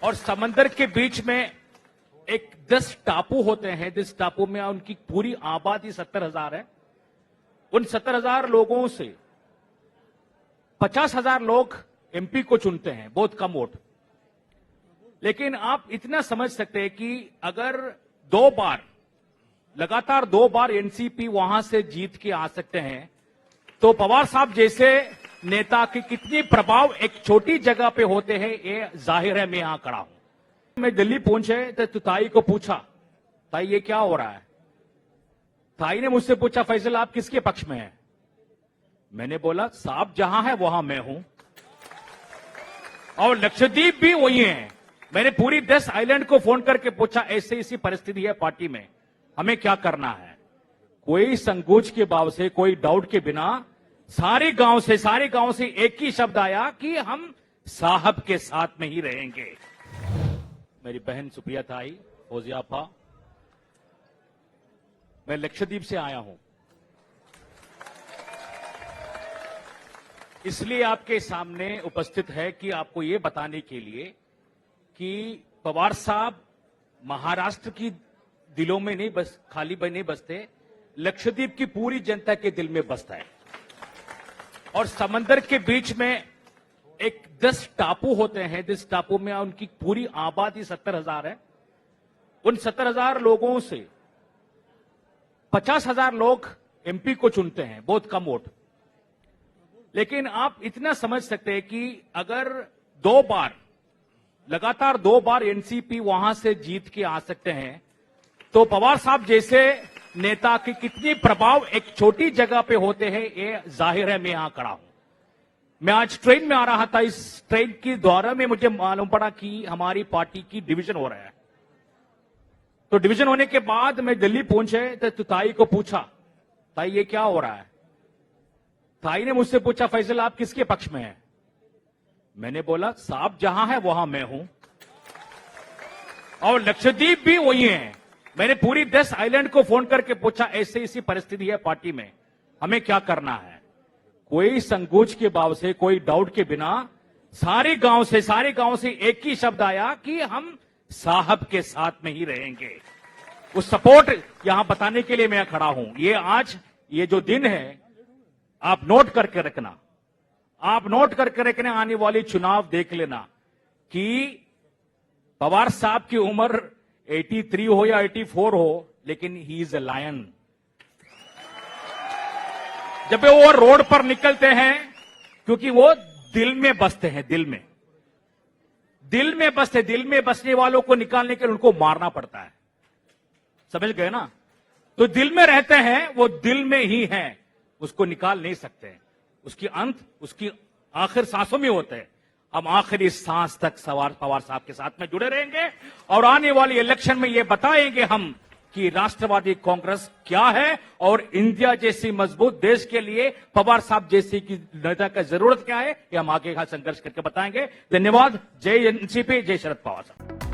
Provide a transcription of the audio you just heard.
और समंदर के बीच में एक 10 टापू होते हैं। 10 टापू में उनकी पूरी आबादी 70,000 है। उन 70,000 लोगों से 50,000 लोग एमपी को चुनते हैं, बहुत कम वोट। लेकिन आप इतना समझ सकते हैं कि अगर लगातार दो बार एनसीपी वहां से जीत के आ सकते हैं, तो पवार साहब जैसे नेता की कितनी प्रभाव एक छोटी जगह पे होते हैं, ये जाहिर है। मैं यहां खड़ा हूं। मैं दिल्ली पहुंचे तो ताई को पूछा, ताई ये क्या हो रहा है? ताई ने मुझसे पूछा, फैसल आप किसके पक्ष में हैं? मैंने बोला, साहब जहां है वहां मैं हूं, और लक्षद्वीप भी वही है। मैंने पूरी 10 आइलैंड को फोन करके पूछा, ऐसे इसी परिस्थिति है पार्टी में, हमें क्या करना है? कोई संकोच के भाव से, कोई डाउट के बिना सारे गांव से एक ही शब्द आया कि हम साहब के साथ में ही रहेंगे। मेरी बहन सुप्रिया ताई, फौजिया आपा, मैं लक्षद्वीप से आया हूं, इसलिए आपके सामने उपस्थित है कि आपको यह बताने के लिए कि पवार साहब महाराष्ट्र की दिलों में खाली नहीं बसते, लक्षद्वीप की पूरी जनता के दिल में बसता है। और समंदर के बीच में एक 10 टापू होते हैं। 10 टापू में उनकी पूरी आबादी 70,000 है। उन 70,000 लोगों से 50,000 लोग एमपी को चुनते हैं, बहुत कम वोट। लेकिन आप इतना समझ सकते हैं कि अगर लगातार दो बार एनसीपी वहां से जीत के आ सकते हैं, तो पवार साहब जैसे नेता की कितनी प्रभाव एक छोटी जगह पे होते हैं, ये जाहिर है। मैं यहां खड़ा हूं। मैं आज ट्रेन में आ रहा था, इस ट्रेन के द्वारा में मुझे मालूम पड़ा कि हमारी पार्टी की डिवीजन हो रहा है। तो डिवीजन होने के बाद मैं दिल्ली पहुंचे तो ताई को पूछा, ताई ये क्या हो रहा है? ताई ने मुझसे पूछा, फैसल आप किसके पक्ष में हैं? मैंने बोला, साहब जहां है वहां मैं हूं, और लक्षद्वीप भी वही है। मैंने पूरी 10 आइलैंड को फोन करके पूछा, ऐसे इसी परिस्थिति है पार्टी में, हमें क्या करना है? कोई संकोच के भाव से, कोई डाउट के बिना सारे गांव से एक ही शब्द आया कि हम साहब के साथ में ही रहेंगे। उस सपोर्ट यहां बताने के लिए मैं खड़ा हूं। ये जो दिन है, आप नोट करके रखना, आने वाली चुनाव देख लेना कि पवार साहब की उम्र 83 हो या 84 हो, लेकिन ही इज अ लायन। जब वो रोड पर निकलते हैं, क्योंकि वो दिल में बसते हैं, दिल में बसने वालों को निकालने के लिए उनको मारना पड़ता है। समझ गए ना? तो दिल में रहते हैं, वो दिल में ही हैं, उसको निकाल नहीं सकते। उसकी आखिर सांसों में होते हैं। हम आखिरी सांस तक पवार साहब के साथ में जुड़े रहेंगे, और आने वाली इलेक्शन में ये बताएंगे हम कि राष्ट्रवादी कांग्रेस क्या है, और इंडिया जैसी मजबूत देश के लिए पवार साहब जैसी की नेता का जरूरत क्या है, ये हम आगे का संघर्ष करके बताएंगे। धन्यवाद। जय एनसीपी, जय शरद पवार साहब।